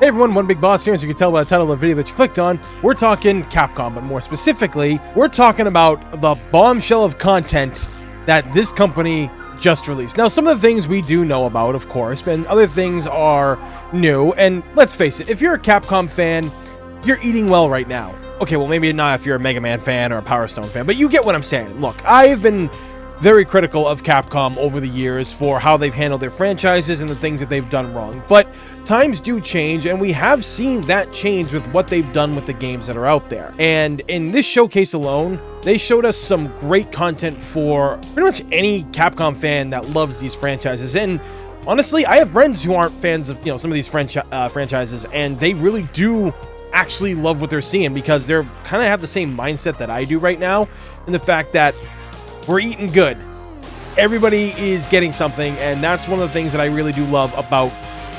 Hey everyone, One Big Boss here. As you can tell by the title of the video that you clicked on, we're talking Capcom, but more specifically, we're talking about the bombshell of content that this company just released. Now, some of the things we do know about, of course, and other things are new, and let's face it, if you're a Capcom fan, you're eating well right now. Okay, well, maybe not if you're a Mega Man fan or a Power Stone fan, but you get what I'm saying. Look, I've been very critical of Capcom over the years for how they've handled their franchises and the things that they've done wrong. But times do change, and we have seen that change with what they've done with the games that are out there. And in this showcase alone, they showed us some great content for pretty much any Capcom fan that loves these franchises. And honestly, I have friends who aren't fans of some of these franchises, and they really do actually love what they're seeing because they're kind of have the same mindset that I do right now, and the fact that we're eating good. Everybody is getting something, and that's one of the things that I really do love about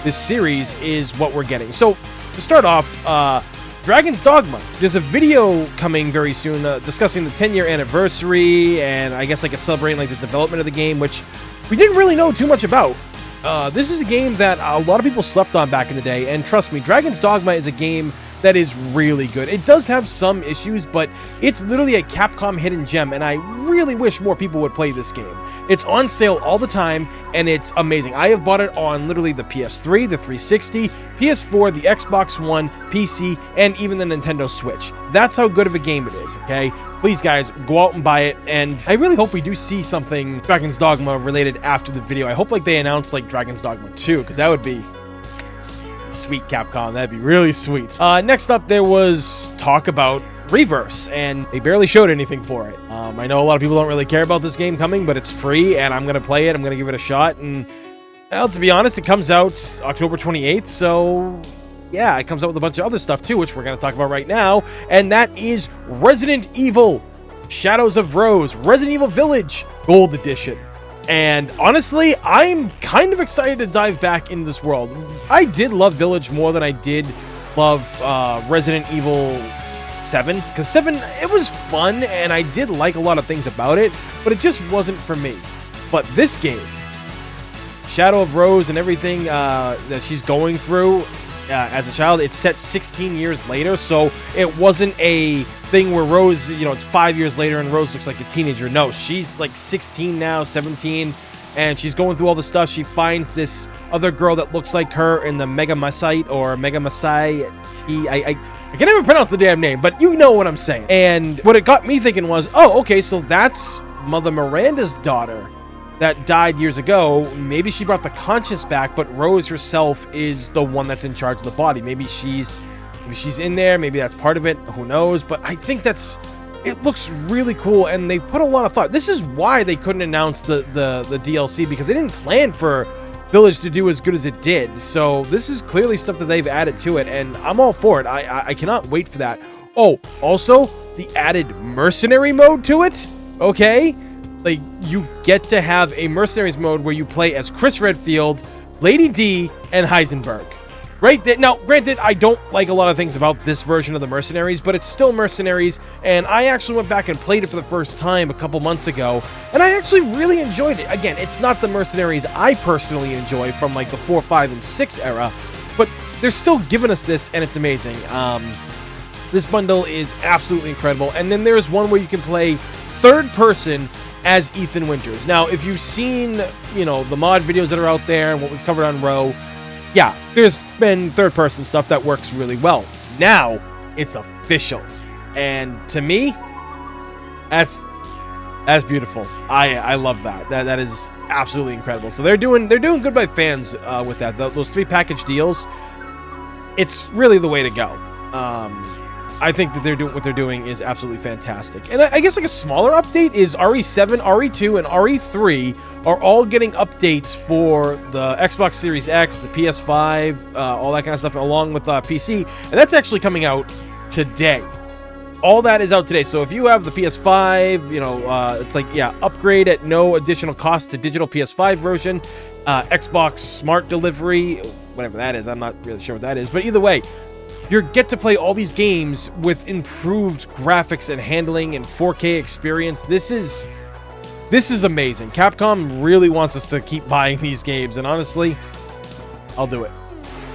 this series is what we're getting. So, to start off, Dragon's Dogma. There's a video coming very soon discussing the 10-year anniversary, and I guess it's celebrating the development of the game, which we didn't really know too much about. This is a game that a lot of people slept on back in the day, and trust me, Dragon's Dogma is a game that is really good. It does have some issues, but it's literally a Capcom hidden gem, and I really wish more people would play this game. It's on sale all the time, and it's amazing. I have bought it on literally the PS3, the 360, PS4, the Xbox One, PC, and even the Nintendo Switch. That's how good of a game it is, okay? Please, guys, go out and buy it, and I really hope we do see something Dragon's Dogma related after the video. I hope they announce Dragon's Dogma 2, because that would be sweet, Capcom. That'd be really sweet. Next up, there was talk about Reverse, and they barely showed anything for it. I know a lot of people don't really care about this game coming, but it's free, and I'm gonna play it. I'm gonna give it a shot, and well, to be honest, it comes out October 28th, so yeah, it comes out with a bunch of other stuff too, which we're gonna talk about right now, and that is Resident Evil Shadows of Rose, Resident Evil Village Gold Edition. And honestly, I'm kind of excited to dive back into this world. I did love Village more than I did love Resident Evil 7. Because 7, it was fun, and I did like a lot of things about it, but it just wasn't for me. But this game, Shadow of Rose and everything that she's going through as a child, it's set 16 years later, so it wasn't a thing where Rose, it's 5 years later and Rose looks like a teenager. No, she's 16 now, 17, and she's going through all the stuff. She finds this other girl that looks like her in the Mega Masai, or Mega Masai. I can't even pronounce the damn name, but you know what I'm saying. And what it got me thinking was, oh, okay, so that's Mother Miranda's daughter that died years ago. Maybe she brought the conscience back, but Rose herself is the one that's in charge of the body. Maybe she's in there, maybe that's part of it, who knows. But I think it looks really cool, and they put a lot of thought. This is why they couldn't announce the DLC, because they didn't plan for Village to do as good as it did. So this is clearly stuff that they've added to it, and I'm all for it. I cannot wait for that. Oh, also the added mercenary mode to it, okay? You get to have a mercenaries mode where you play as Chris Redfield, Lady D, and Heisenberg. Right there. Now, granted, I don't like a lot of things about this version of the Mercenaries, but it's still Mercenaries, and I actually went back and played it for the first time a couple months ago, and I actually really enjoyed it. Again, it's not the Mercenaries I personally enjoy from the 4, 5, and 6 era, but they're still giving us this, and it's amazing. This bundle is absolutely incredible, and then there's one where you can play third person as Ethan Winters. Now, if you've seen, the mod videos that are out there and what we've covered on Row, yeah, there's been third-person stuff that works really well. Now, it's official. And to me, that's beautiful. I love that. That is absolutely incredible. So they're doing good by fans with that. Those 3 package deals, it's really the way to go. I think that what they're doing is absolutely fantastic. And I guess a smaller update is RE7, RE2, and RE3 are all getting updates for the Xbox Series X, the PS5, all that kind of stuff, along with PC. And that's actually coming out today. All that is out today. So if you have the PS5, it's upgrade at no additional cost to digital PS5 version, Xbox Smart Delivery, whatever that is. I'm not really sure what that is. But either way, you get to play all these games with improved graphics and handling and 4K experience. This is amazing. Capcom really wants us to keep buying these games, and honestly, I'll do it.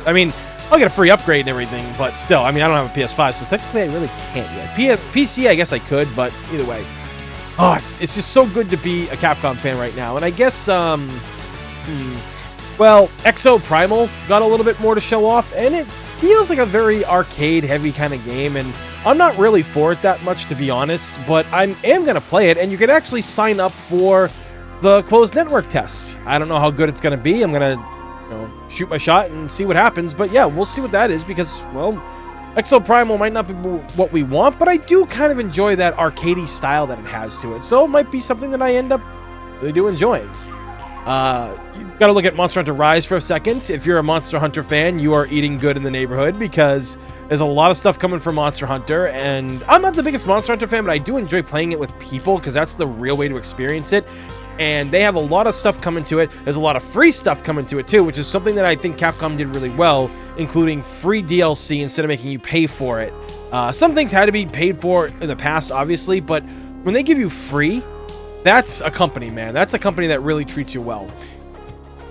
I mean, I'll get a free upgrade and everything, but still, I mean, I don't have a PS5, so technically I really can't yet. PC, I guess I could, but either way. Oh, it's just so good to be a Capcom fan right now. And I guess, well, Exoprimal got a little bit more to show off, and it feels like a very arcade-heavy kind of game, and I'm not really for it that much, to be honest, but I am going to play it, and you can actually sign up for the closed network test. I don't know how good it's going to be. I'm going to shoot my shot and see what happens. But yeah, we'll see what that is because, well, Exoprimal might not be what we want, but I do kind of enjoy that arcadey style that it has to it. So it might be something that I end up really do enjoying. You've got to look at Monster Hunter Rise for a second. If you're a Monster Hunter fan, you are eating good in the neighborhood because there's a lot of stuff coming from Monster Hunter. And I'm not the biggest Monster Hunter fan, but I do enjoy playing it with people because that's the real way to experience it. And they have a lot of stuff coming to it. There's a lot of free stuff coming to it too, which is something that I think Capcom did really well, including free DLC instead of making you pay for it. Some things had to be paid for in the past, obviously, but when they give you free, that's a company, man. That's a company that really treats you well.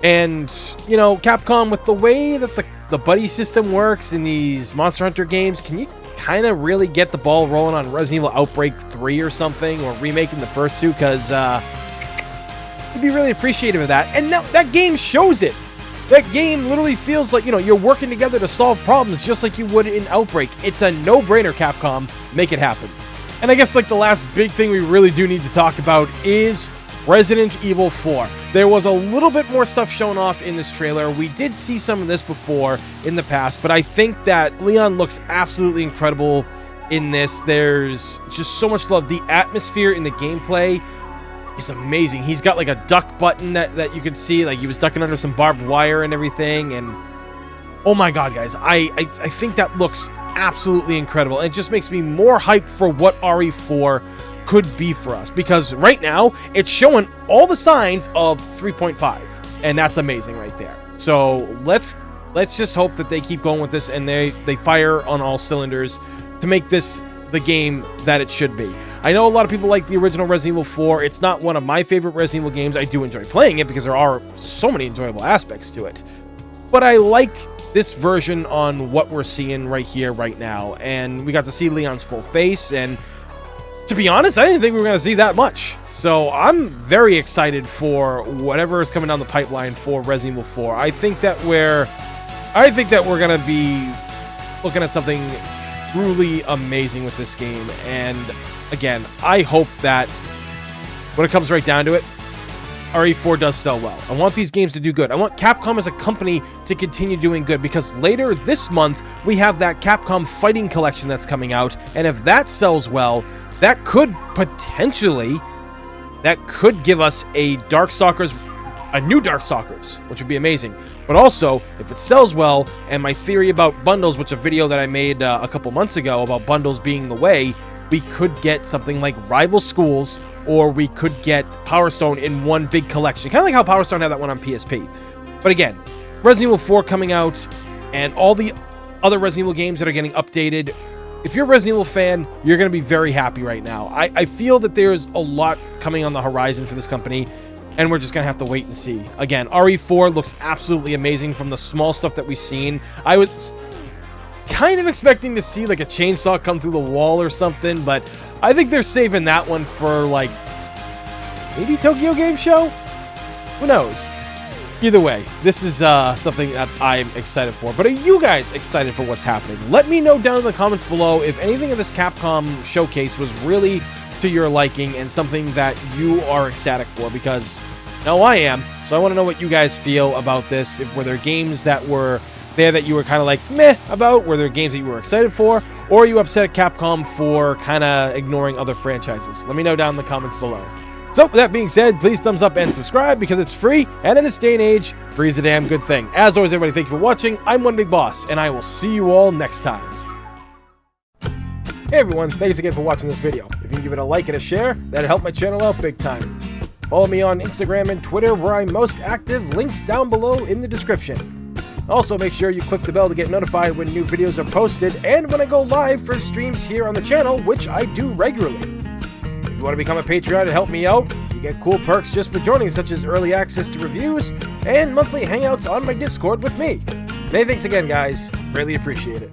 And, Capcom, with the way that the buddy system works in these Monster Hunter games, can you kind of really get the ball rolling on Resident Evil Outbreak 3 or something, or remaking the first two? Because, you'd be really appreciative of that. And that game shows it. That game literally feels like, you're working together to solve problems just like you would in Outbreak. It's a no-brainer, Capcom. Make it happen. And I guess, the last big thing we really do need to talk about is Resident Evil 4. There was a little bit more stuff shown off in this trailer. We did see some of this before in the past, but I think that Leon looks absolutely incredible in this. There's just so much love. The atmosphere in the gameplay is amazing. He's got a duck button that you can see, he was ducking under some barbed wire and everything, and oh my god, guys, I think that looks absolutely incredible. It just makes me more hyped for what RE4 could be for us, because right now it's showing all the signs of 3.5, and that's amazing right there. So let's just hope that they keep going with this and they fire on all cylinders to make this the game that it should be. I know a lot of people like the original Resident Evil 4. It's not one of my favorite Resident Evil games. I do enjoy playing it because there are so many enjoyable aspects to it. But I like this version on what we're seeing right here, right now. And we got to see Leon's full face. And to be honest, I didn't think we were going to see that much. So I'm very excited for whatever is coming down the pipeline for Resident Evil 4. I think that we're going to be looking at something truly amazing with this game. And again, I hope that when it comes right down to it, RE4 does sell well. I want these games to do good. I want Capcom as a company to continue doing good, because later this month, we have that Capcom Fighting Collection that's coming out, and if that sells well, that could potentially, give us a new Darkstalkers, which would be amazing. But also, if it sells well, and my theory about bundles, which a video that I made a couple months ago about bundles being the way, we could get something like Rival Schools, or we could get Power Stone in one big collection. Kind of like how Power Stone had that one on PSP. But again, Resident Evil 4 coming out, and all the other Resident Evil games that are getting updated. If you're a Resident Evil fan, you're going to be very happy right now. I feel that there's a lot coming on the horizon for this company, and we're just going to have to wait and see. Again, RE4 looks absolutely amazing from the small stuff that we've seen. I was kind of expecting to see a chainsaw come through the wall or something, but I think they're saving that one for maybe Tokyo Game Show? Who knows? Either way, this is something that I'm excited for. But are you guys excited for what's happening? Let me know down in the comments below if anything of this Capcom showcase was really to your liking and something that you are ecstatic for, because now I am. So I want to know what you guys feel about this. Were there games that were there that you were kind of meh about? Were there games that you were excited for? Or are you upset at Capcom for kind of ignoring other franchises? Let me know down in the comments below. So, with that being said, please thumbs up and subscribe because it's free, and in this day and age, free is a damn good thing. As always, everybody, thank you for watching. I'm One Big Boss, and I will see you all next time. Hey everyone, thanks again for watching this video. If you can give it a like and a share, that'd help my channel out big time. Follow me on Instagram and Twitter, where I'm most active, links down below in the description. Also, make sure you click the bell to get notified when new videos are posted and when I go live for streams here on the channel, which I do regularly. If you want to become a Patreon to help me out, you get cool perks just for joining, such as early access to reviews and monthly hangouts on my Discord with me. Many thanks again, guys. Greatly appreciate it.